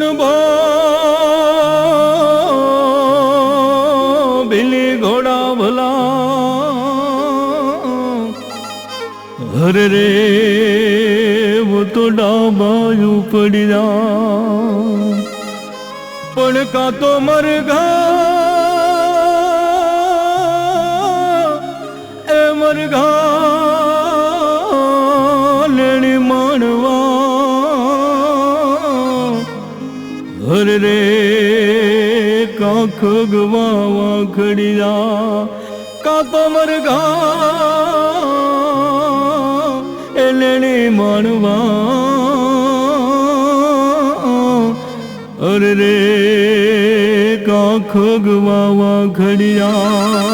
પણ બિલી ઘોડા ભલા હરે રે वो तो डाबायू पड़ी जा पण का तो मरघा लेणी मानवा हरे रे का खगवा खड़ी जा का तो मरघा લેણી માણવા અરે રે કા ખગવા ખડિયા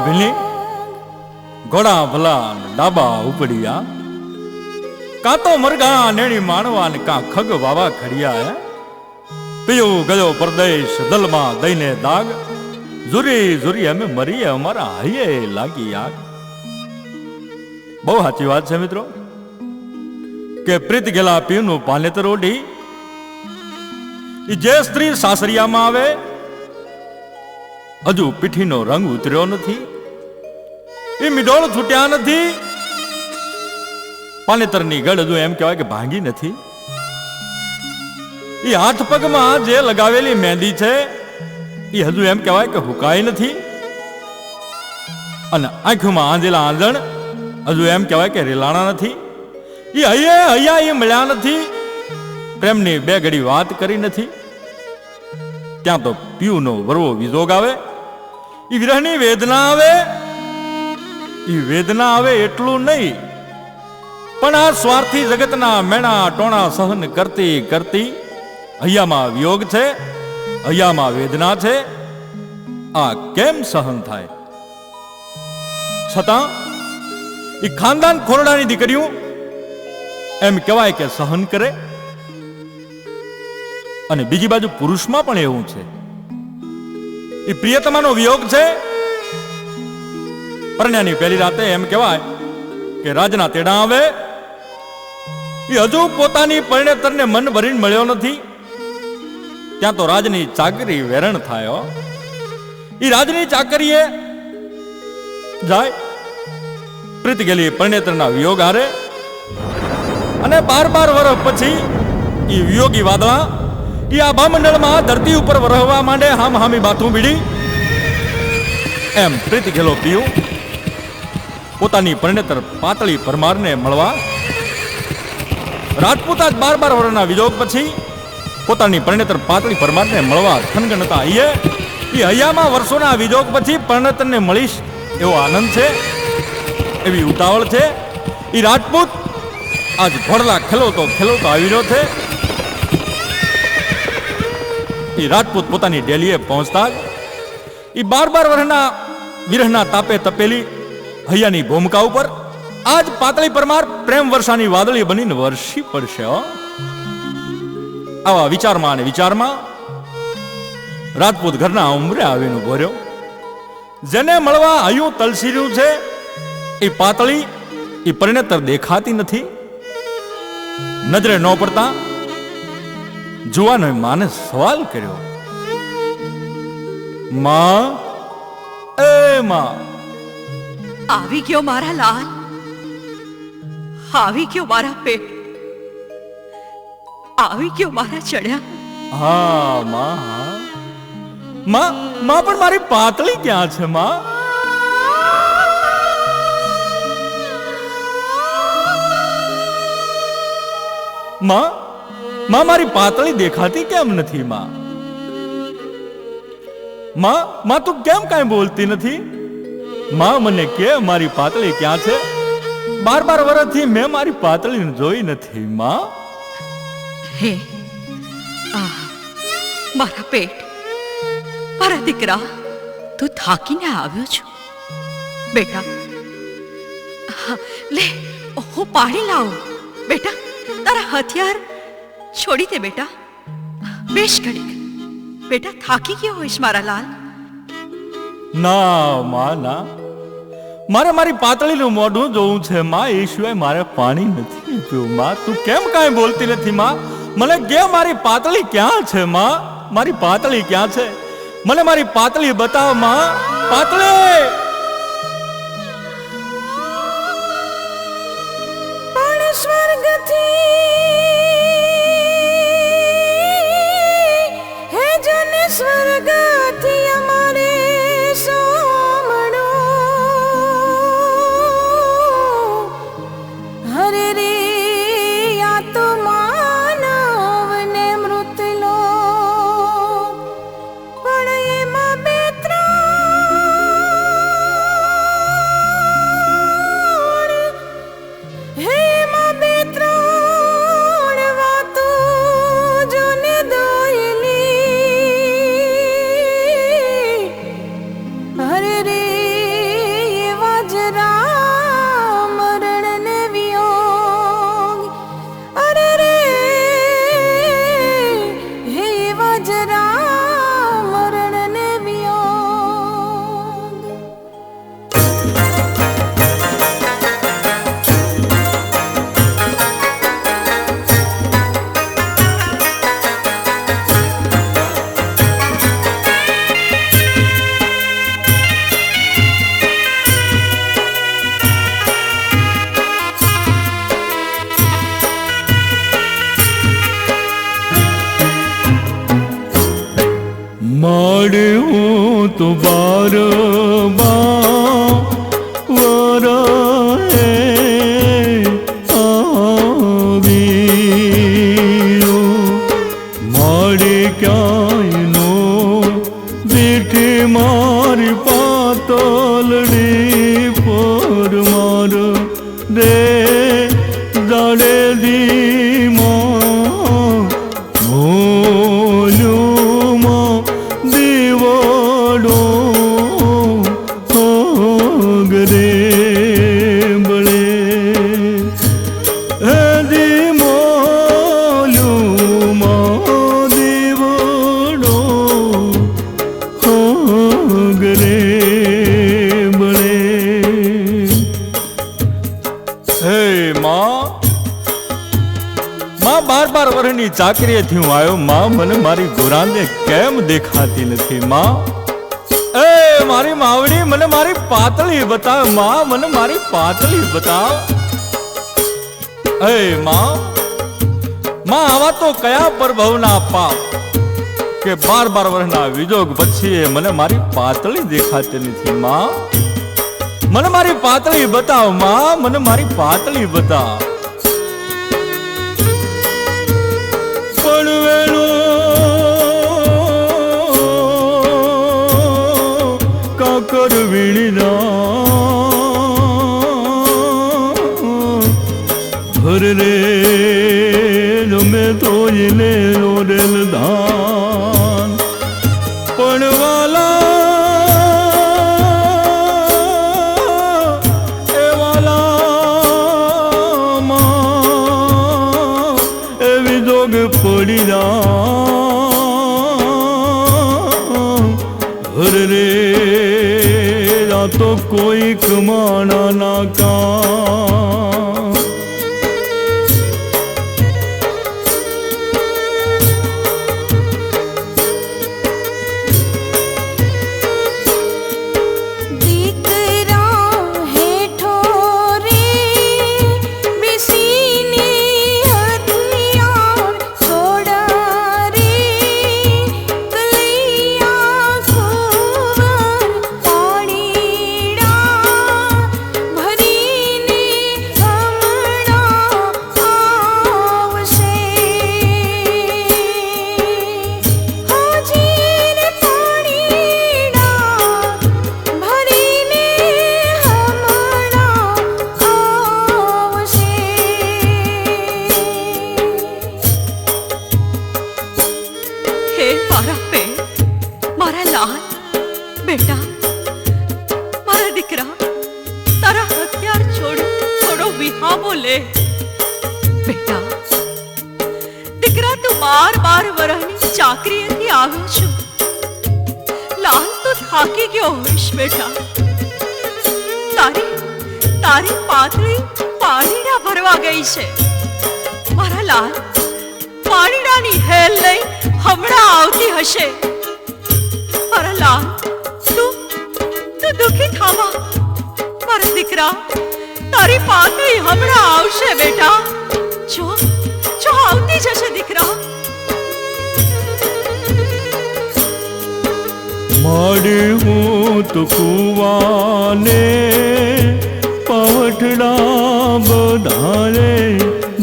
ભીલી ઘોડા ભલા ડાબા ઉપડ્યા કા તો મરઘા નેણી માણવા ને કા ખગ વાવા ખડિયા પીયો ગયો પરદેશ દલમાં દઈને દાગ ઝુરી ઝુરી અમે મરીએ અમારા હૈયે લાગી આગ. બહુ સાચી વાત છે મિત્રો કે પ્રીત ગેલા પીનું પાનેતર ઓઢી જે સ્ત્રી સાસરિયામાં આવે હજુ પીઠીનો રંગ ઉતર્યો નથી, એ મિડોળ છૂટ્યા નથી, પાનેતરની ગળ હજુ એમ કહેવાય કે ભાંગી નથી, એ હાથ પગમાં જે લગાવેલી મહેંદી છે એ હજુ એમ કહેવાય કે હુકાઈ નથી, અને આંખમાં આંજેલા આંજણ હજુ એમ કહેવાય કે રેલાણા નથી, એ હૈયા એ મળ્યા નથી, પ્રેમની બે ઘડી વાત કરી નથી. ત્યાં તો પીયુનો વરવો વિજોગ આવે, એ વિરહની વેદના આવે, એ વેદના આવે એટલું નહીં પણ આ સ્વાર્થી જગતના મેણા ટોણા સહન કરતી કરતી હૈયામાં વિયોગ છે, હૈયામાં વેદના છે, આ કેમ સહન થાય? છતાં એ ખાનદાન ખોરડાની દીકરીઓ એમ કહેવાય કે સહન કરે. અને બીજી બાજુ પુરુષમાં પણ એવું છે, એ પ્રિયતમાનો વિયોગ છે. પરણ્યાની પહેલી રાતે એમ કહેવાય કે રાજના તેડા આવે, એ હજુ પોતાની પરણેતરને મન ભરીને મળ્યો નથી, ત્યાં તો રાજની ચાકરી વેરણ થાય. એ રાજની ચાકરીએ જાય, પ્રીત ગેલી પરણેતરના વિયોગ હારે, અને 12 વર્ષ પછી એ વિયોગી વાદળા એ આભા મંડળમાં ધરતી ઉપર વરહવા માંડે, હામ હામી બાથું બીડી. એમ પ્રીત ગેલો પીયું પોતાની પરણેતર પાતળી પરમારને મળવા રાજપૂતા 12 વર્ષના વિયોગ પછી પોતાની પરણેતર પાતળી પરમારને મળવા થનગનતા એ હૈયામાં વર્ષોના વિયોગ પછી પરણેતરને મળીશ એવો આનંદ છે, એવી ઉતાવળ છે. એ રાજપૂત આજ ઘોડલા ખેલોતો આવી રહ્યો છે. એ રાજપૂત પોતાની ડેલીએ પહોંચતા એ 12 વર્ષના વિરહના તાપે તપેલી હૈયાની ભૂમિકા ઉપર આજ પાતળી પરમાર પ્રેમ વર્ષાની વાદળી બનીને વરસી પડશે. આવા વિચારમાં અને વિચારમાં રાજપૂત ઘરના ઉંમરે આવીને ઉભો રહ્યો. જેને મળવા હૈયું તલસીર્યું છે એ પાતળી એ પરણેતર દેખાતી નથી. નજરે ન પડતા જુવાનોએ માને સવાલ કર્યો, માં એ માં આવી ગયો મારા લાલ, આવી ગયો મારા પેટ, આવી ગયો મારા ચડ્યા. હા માં, માં માં પણ મારી પાતળી ક્યાં છે માં? માં માં મારી પાતળી દેખાતી કેમ નથી માં? માં તું કેમ કાંઈ બોલતી નથી? માં મને કે મારી પાતળી ક્યાં છે? 12 વર્ષથી મેં મારી પાતળીને જોઈ નથી માં. હે મારા પેટ, મારા દીકરા, તું થાકીને આવ્યો છો બેટા? લે હું પાણી લાવું. બેટા તારા હથિયાર છોડી દે બેટા. બેસ ઘડીક. બેટા થાકી ગયો હોઈશ મારા લાલ. ના માં ના, મારે મારી પાતળીનું મોઢું જોવું છે માં. એ સિવાય મારે પાણી નથી પીવું માં. તું કેમ કાંઈ બોલતી નથી માં? મને કે મારી પાતળી ક્યાં છે માં? મારી પાતળી ક્યાં છે? મને મારી પાતળી બતાવ માં. પાતળી પણ સ્વર્ગથી હે જને સ્વર્ગથી અમારે સોમણો. હરે રે આ તો માનવ ને મૃતલો. પણ એમાં બે ત્રણ હે એમાં બે ત્રણ વાતો જોને દોયલી. હરે રે એવા જ રામ મરણ ને વિયોગ. અરે રે હે એવા જ રામ મરણ ને વિયોગ. માડ્યું તો 12 વરહે આવ્યો. માડે ક્યાંય નો બેઠી મારી પાતળડી પર. માર રે જાડે ધીમા મોલ્યું દીવડો ગરે બળે. દી મોલ્યું દીવડો ગરે બળે. હે માં, 12 વર્ષની ચાકરીએથી હું આવ્યો માં. મને મારી ગોરાને કેમ દેખાતી નથી માં? એ મારી માવડી, મને મારી પાતળી બતાવ માં. મને મારી પાતળી બતાવ. એ માં, આવા તો કયા પ્રભવના પાપ કે 12 વર્ષના વિજોગ પછી મને મારી પાતળી દેખાતી નથી માં. મને મારી પાતળી બતાવ માં. મને મારી પાતળી બતાવ. કાકર વીણીના ભર રે તમે તો લે રોડેલ ધાન. પણ વાલા એ વાલામાં એવી જોગ પડી હર રે આ તો કોઈ કમાણા ના કામ. દીકરા હેઠો રે બેસીને હથિયાર છોડા રે. કલૈયા ખોવર પાડીડા ભરીને દીકરા તું 12 વર્ષની ચાકરીએથી આવ્યો છું. લાલ તું થાકી ગયો હોઈશ બેટા. તારી પાતળી પાણીડા ભરવા ગઈ છે. મારા લાલ પાણીડાની હેલ લઈ હમણાં આવતી હશે. મારા લાલ તું દુખી થાવા. મારા દીકરા તારી પાતળી હમણાં આવશે બેટા. જો આવતી જશે દીકરા. માડી હું તો કુવાને પવઠડા બધારે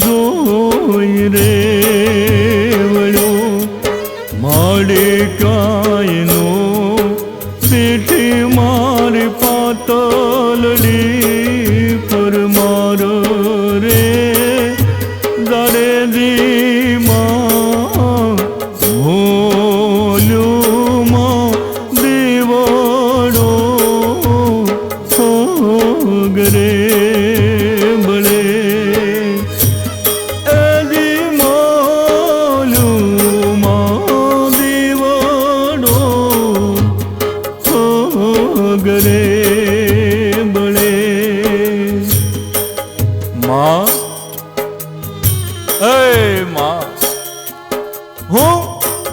જોઈ રે વળ્યો. માડે કાયનો પીઠી મારી પાતલડી પર મારો રે દાડે દીમાં ભોલ્યુમાં દેવડો ગરે બળે એદી મોલ્યુમાં દેવડો ગરે બળે. માં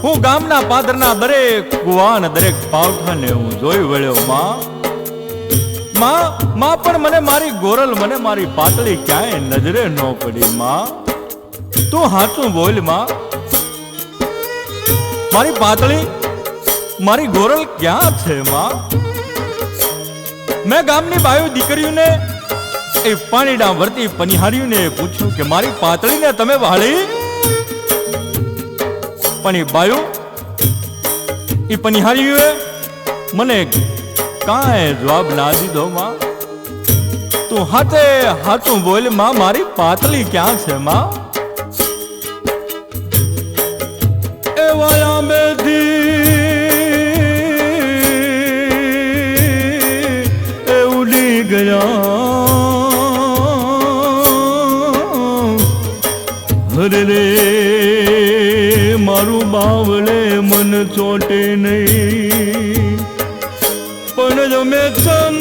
હું ગામના પાદરના દરેક કુવાન દરેક પાવઠાને હું જોઈ વળ્યો. માં પણ મને મારી ગોરલ મને મારી પાતળી ક્યાંય નજરે ન પડી. માં તું હાચું બોલ. માં મારી પાતળી મારી ગોરલ ક્યાં છે? માં મેં ગામની બાયો દીકરીઓને એ પાણીડા વર્તી પનિહારીઓને પૂછ્યું કે મારી પાતળીને તમે વાળી? પણ એ બાયો એ પનિહારીઓએ મને કાંઈ જવાબ ના દીધો. માં તું હાચું બોલ. માં મારી પાતળી ક્યાં છે? માં એ વાયા બેથી એ ઉડી ગયા. હરે રે મારું બાવળે મન ચોટે નહીં. પણ જો મેં ચંદન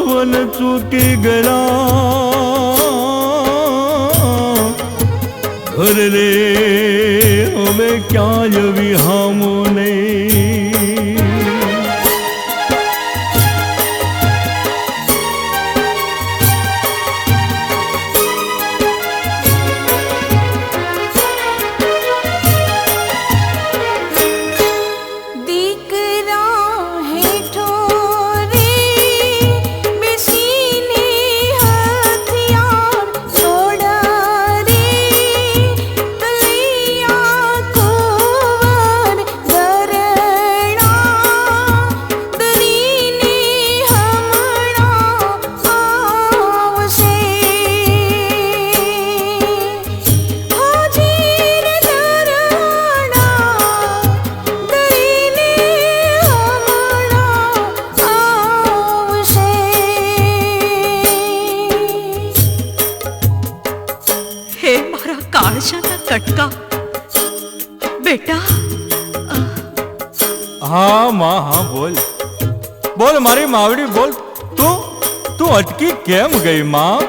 વન ચૂકી ગયા. ઘર રે હવે ક્યાંય વિહામો નહીં. કટકા બેટા. હા માં હા બોલ મારી માવડી બોલ. તું અટકી કેમ ગઈ? માં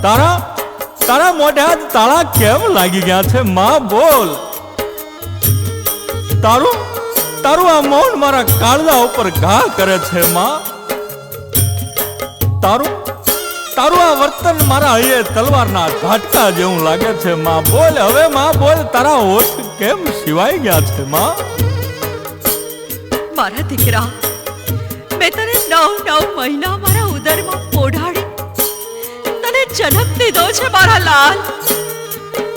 તારા મોઢે તાળા કેમ લાગી ગયા છે? માં બોલ. તારું આ મૌન મારા કાળજા ઉપર ઘા કરે છે. માં તારું આ વર્તન મારા હૈયે તલવારના ઝાટકા જેવું લાગે છે. માં બોલ હવે. માં બોલ. તારા હોઠ કેમ સિવાય ગયા છે? માં મારા દીકરા મેં તને 9 મહિના મારા ઉદરમાં પોઢાડી તને જન્મ દીધો છે. મારા લાલ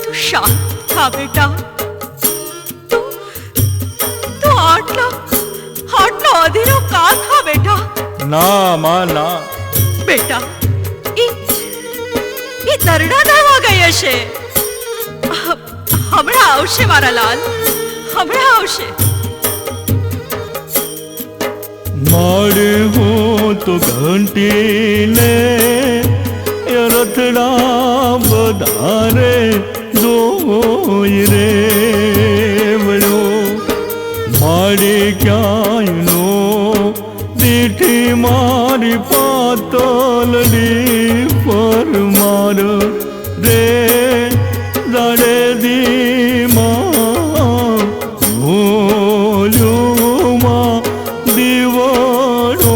તું શાંત થા બેટા. તું આટલો અધીરો કા થા બેટા? ના માં ના બેટા. એ દરડા દાવા ગઈ હશે. હમણાં આવશે મારા લાલ, હમણાં આવશે. મારે હું તો ઘંટીને રથડા વધારે જોઈ રે વળ્યો મારે ક્યાંય નો દીઠી મારી પાતલડી પર માર રે દાડે દીમાં ભોલ્યુમાં દીવડો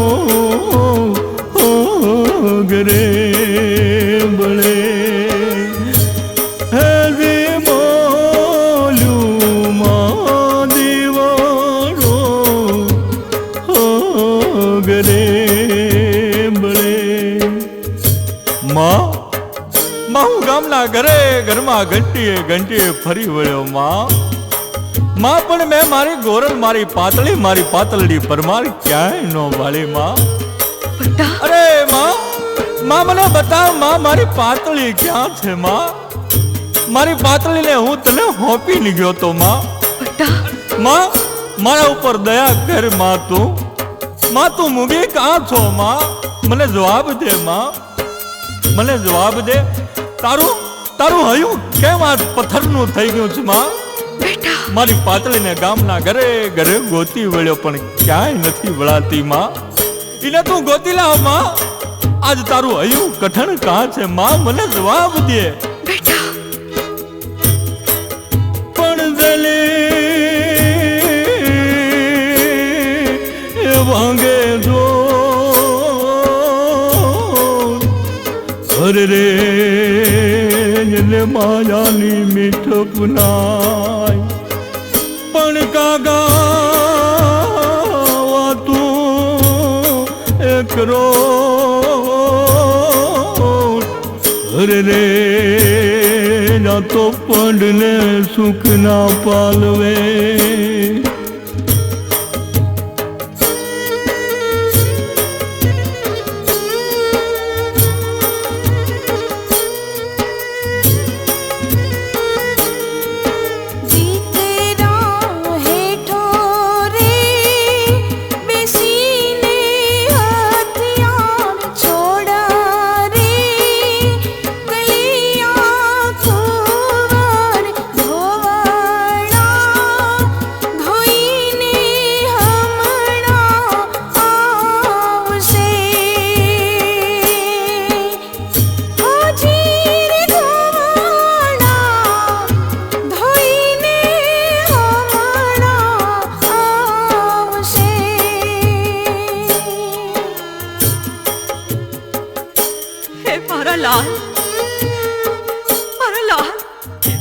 ગરે બળે હે દીવોલ્યુમાં દીવડો ગરે બળે માં હું ગામના ઘરમાં ઘંટીએ ફરી વળ્યો માં પણ મેં મારી ગોરલ મારી પાતળડી પર મારી ક્યાંય નો વાળી માં અરે માં મને બતાવ માં મારી પાતળી ક્યાં છે માં મારી પાતળીને હું તને હોપી ગયો તો માં મારા ઉપર દયા કર માં તું મૂગી કાં છો માં મને જવાબ દે માં મને જવાબ દે તારું હયું કેમ આ પથ્થરનું થઈ ગયું છે માં મારી પાતળીને ગામના ઘરે ગોતી વળ્યો પણ ક્યાંય નથી વળાતી માં એને તું ગોતી લાવ માં આજ તારું હયું કઠણ કાં છે માં મને જવાબ દે પણ દલે વાંગે જો અરે રે માયાની મીઠ પુનાય પણ કાગા તું એકરો અરે રે ના તો પંડને સુખ ના પાલવે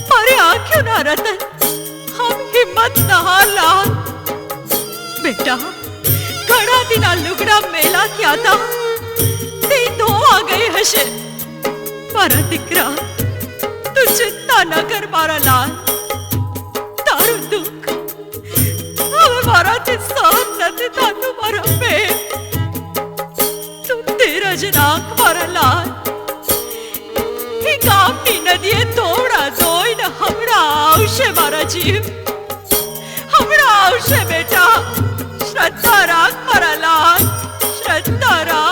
मारे आंखों ना रतन हम हिम्मत नहा लाल बेटा घड़ा दिना लुगड़ा मेला क्या था ते तो आ गए हशे मारा दिकरा तू चिंता न कर मारा लाल तारू दुख अब मारा सहन नहीं था तुम्हारा पे तुम तेरा जनाक मारा लाल गामनी नदीए तोड़ा जोई न हमरा आवशे मारा जीव हमरा आवशे बेटा श्रद्धा राख मारा लाल श्रद्धा राख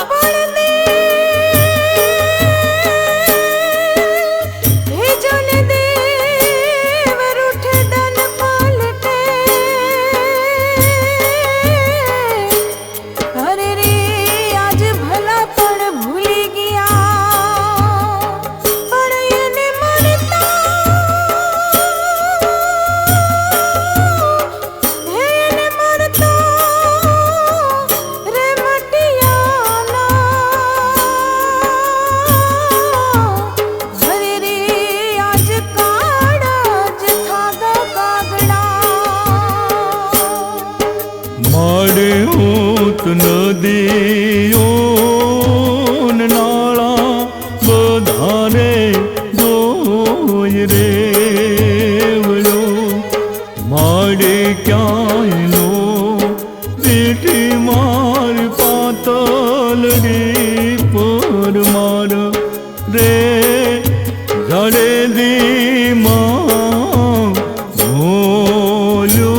નદીઓ નાળા બધારે જોઈ રે વળ્યો મારે ક્યાંય નો દીઠી મારી પાતલડી પર માર રે જડે દીમાં ભોલ્યુમાં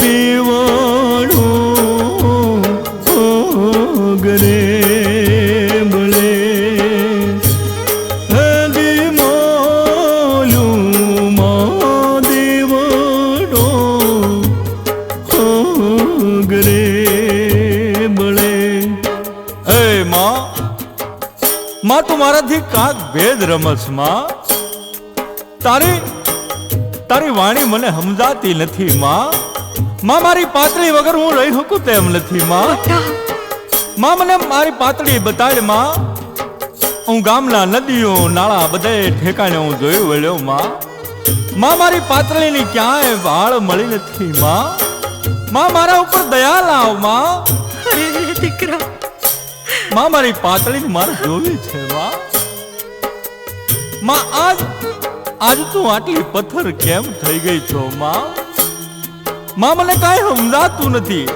દીવડો ઘરે મળે હદી મોલું મહાદેવનો ઘરે મળે. એ માં તું મારાથી કાંક ભેદ રમસ માં. તારી વાણી મને સમજાતી નથી માં. મારી પાતળી વગર હું રહી શકું તેમ નથી માં. મને મારી પાતળી બતાડ માં. હું ગામના નદીઓ નાળા બધે ઠેકાણે હું જોઈ વળ્યો માં. મારી પાતળીની ક્યાંય વાળ મળી નથી માં. મારા ઉપર દયા લાવ માં. દીકરા મારી પાતળીને મારે જોવી છે માં. આજ તું આટલી પથ્થર કેમ થઈ ગઈ છો માં? મને કાંઈ સમજાતું નથી.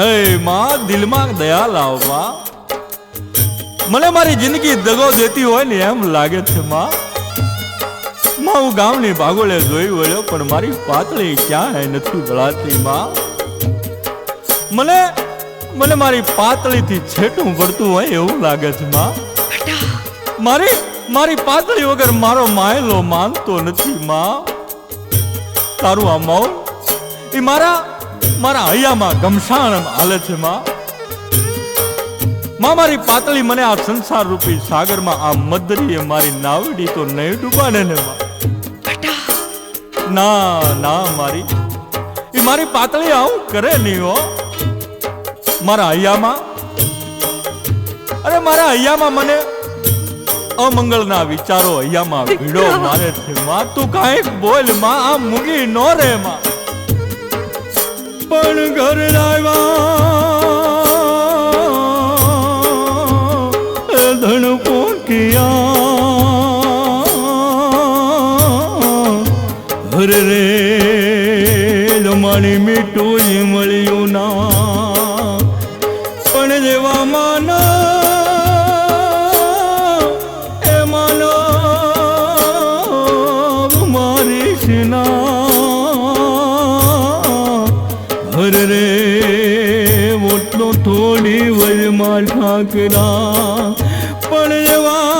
એ માં દિલમાં દયા લાવ માં. મને મારી જિંદગી દગો દેતી હોય ને એમ લાગે છે માં. હું ગામની ભાગોળે જોઈ વળ્યો પણ મારી પાતળી ક્યાંય નથી વળાતી માં. મને મારી પાતળીથી છેટું પડતું હોય એવું લાગે છે માં. મારી પાતળી વગર મારો માયલો માનતો નથી માં. તારું આ મૌન એ મારા હૈયામાં ગમશાણ હાલે છે માં. મારી પાતળી મને આ સંસાર રૂપી સાગરમાં આ મદરીએ મારી નાવડી તો નહીં ડૂબાડે ને માં. ના મારી પાતળી આવું કરે નહીં હો. મારા હૈયામાં મને અમંગળના વિચારો હૈયામાં ભીડો મારે છે માં. તું કાંઈક બોલ માં. આ મૂંગી નો રે માં. પણ ઘર આવ્યા ધણ પોકિયા હર રે મારી મીઠું મળ્યું ના. પણ જેવા માના એ માનવ મારી સિના હર રે ઓટલો થોડી વજમાં ઠાકરા. પણ જેવા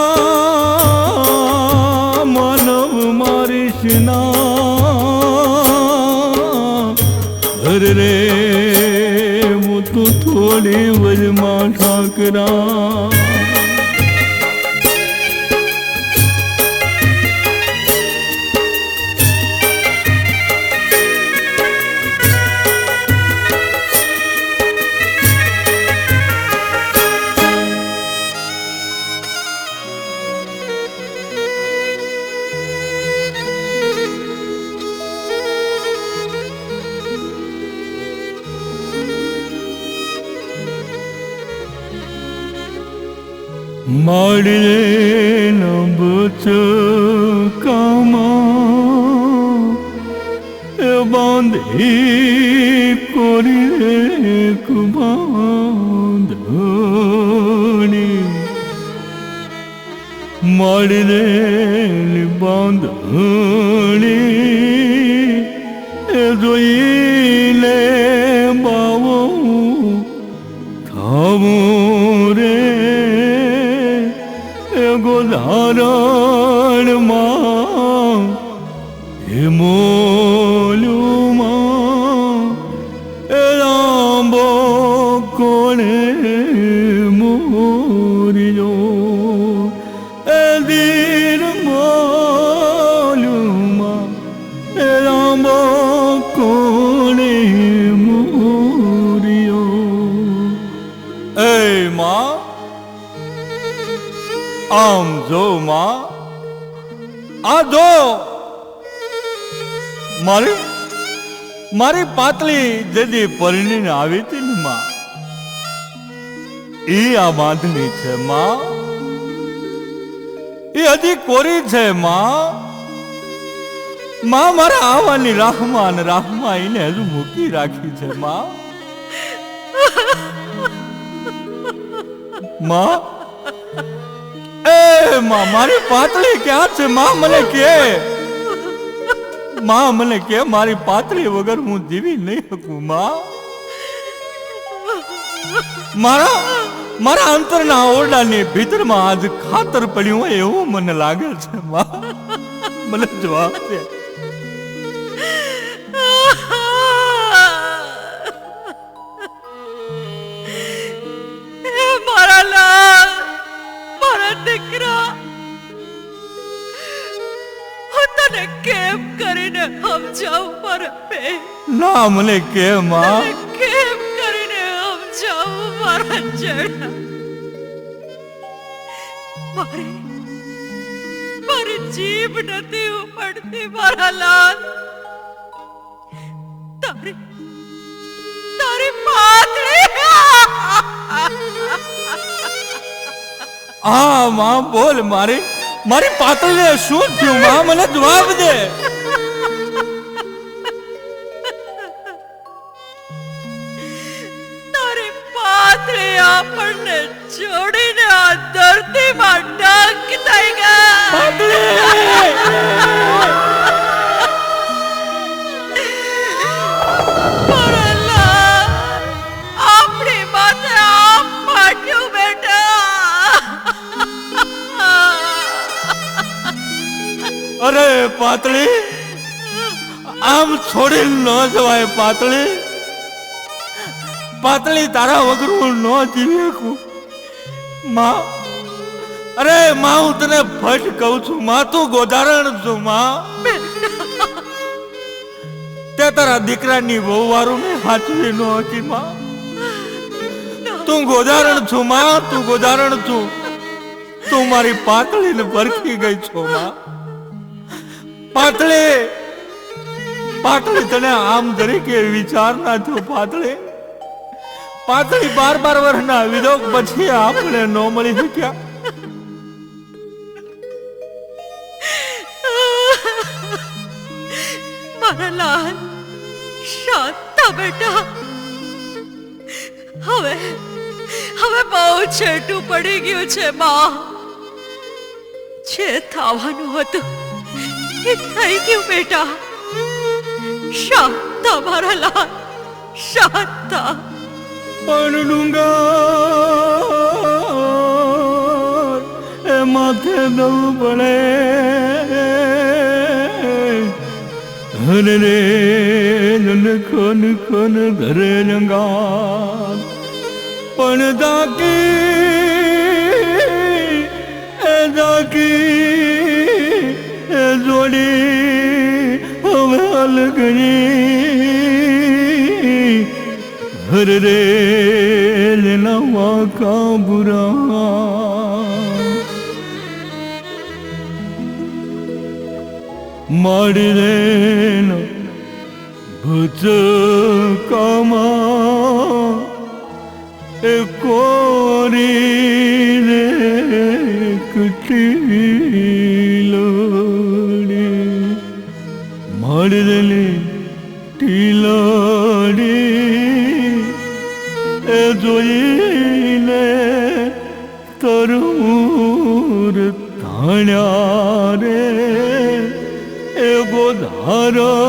માનવ મારી સિના હર રે હું તો થોડી વજમાં ઠાકરા. માડીએ ન બચકામાં એ બાંધી કોરી બાંધણી. માડીએ બાંધણી એ જોઈને બાવો ખાવું રે ગોધારણમાં હે મોલુમાં એ લાંબો કોણે મોર્યો એ દીર મોલુમાં એ લાંબો કોણે મોર્યો. એ માં આમ જો માં. આ જો મારી પાતળી જેદી પરણીને આવી હતી ને માં એ આ બાંધણી છે માં. એ હજી કોરી છે માં. મારા આવવાની રાહમાં એને હજુ મૂકી રાખી છે માં. મારી પાતળી ક્યાં છે માં? મને કે મારી પાતળી વગર હું જીવી નહીં શકું માં. મારા અંતરના ઓરડાની ભીતરમાં આજ ખાતર પડ્યું હોય એવું મને લાગે છે માં. મને જવાબ દે. મારા લાલ, મારા દીકરા, હું તને કેમ કરીને સમજાવું મારા બે? ના મને કે માં. કેમ કરીને સમજાવું મારા જેઠા? મારી જીભ નથી ઉપડતી મારા લાલ. તારી પાતળી. હા માં બોલ. મારી પાતળીને શું થયું માં? મને જવાબ દે. તારી પાતળી આપણને છોડીને આ ધરતીમાં ડંક થઈ ગયા. મારા લાલ, આપણી માથે આમ ફાટ્યું બેટા. અરે પાતળી, આમ છોડી ન જવાય પાતળી. પાતળી તારા વગર હું ન જીવી શકું માં. અરે માં હું તને ફટ કહું છું માં, તું ગોધારણ છું માં. તે તારા દીકરાની બહુ વારું મેં સાચવી ન હતી માં. તું ગોધારણ છું માં, તું ગોધારણ છું. તું મારી પાતળીને પરખી ગઈ છો માં. પાતળી તને આમ જરીકે વિચાર ના થયો પાતળી. 12 વર્ષના વિધોક પછી આપણે નો મળી શક્યા. મારા લાલ, શાંત બેટા. હવે બહુ છેટું પડી ગયું છે માં. જે થવાનું હતું એ થઈ ગયું બેટા. શાંત મારા લાલ, શાંત. પણ ડુંગર એ માથે દઉં પડે. હરે રે જન ખન ખન ઘરે જંગાર. પણ જાકી એ જોડી હવે અલગણી. હર રે લેના કાબુરા. માડી રે ભજ કામા એ કોરી રે કટી લોડી. માડી રે ટીલાડી એ જોઈને તરુર થાણ્યા રે. એ ગોધારણમાં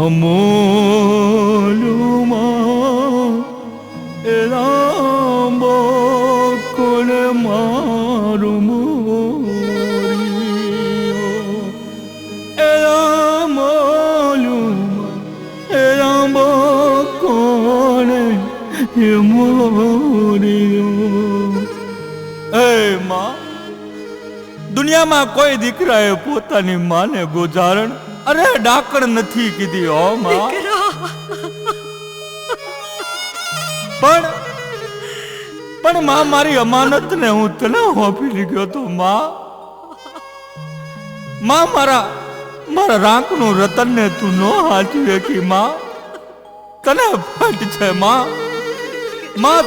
અમોલુમાં એ રામો કોણ મારું મોરિયો. એ રામોલુમાં એ રામો કોણ એ મોરિયો. એ માં, દુનિયામાં કોઈ દીકરાએ પોતાની માને ગોજારણ અરે ડાકણ નથી કીધી હો માં. પણ માં મારી અમાનત ને હું તને હોપી ગયો તો માં. મારા રાંકનું રતન ને તું નો હાચવે કી માં. તને ફટ છે માં.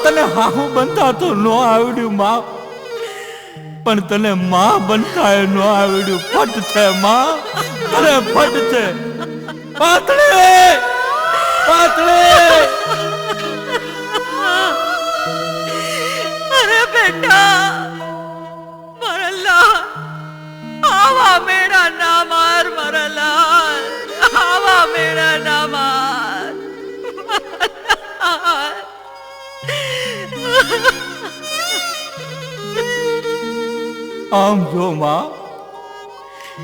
તને હાહુ બનતા તો નો આવડ્યું માં. પણ તને માં બનતા એ નો આવડ્યું. ફટ છે માં, તને ફટ છે. પાતળી અરે બેટા, મારા લાલ, આવા મેળા ના માર. મારા લાલ, આવા મેળા ના માર. આમ જો માં,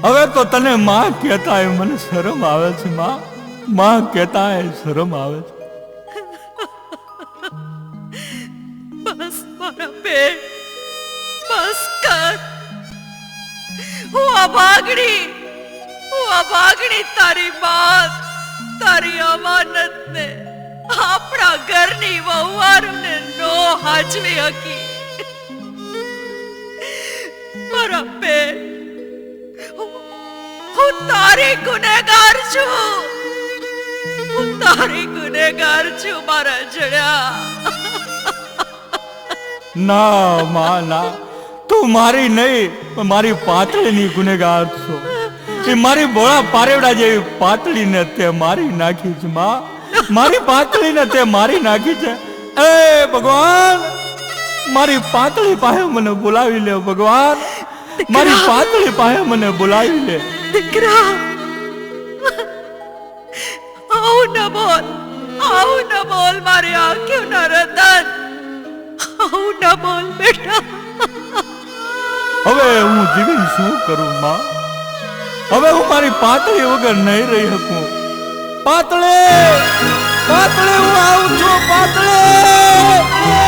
હવે તો તને માં કહેતા મને શરમ આવે છે માં. માં કહેતા શરમ આવે છે. બસ મારા બેન, બસ કર. હું અભાગણી તારી બાત, તારી અમાનતને, આપણા ઘરની વહુવારોને નો હાચવી હકી. મારા બેન, હું તારી ગુનેગાર છું. હું તારી ગુનેગાર છું મારા જડ્યા. ના માં ના, તું મારી નહીં પણ મારી પાતળીની ગુનેગાર છો. એ મારી ભોળા પારેવડા જેવી પાતળીને તે મારી નાખી છે માં. મારી પાતળીને તે મારી નાખી છે. એ ભગવાન, મારી પાતળી પાસે મને બોલાવી લે ભગવાન. મારી પાતળી પાસે મને બોલાવી લે. દીકરા, આવું ન બોલ મારી આંખોના રતન. આવું ન બોલ બેટા. હવે હું જીવીને શું કરું માં? હવે હું મારી પાતળી વગર નહીં રહી શકું. પાતળી, પાતળી, હું આવું છું પાતળી.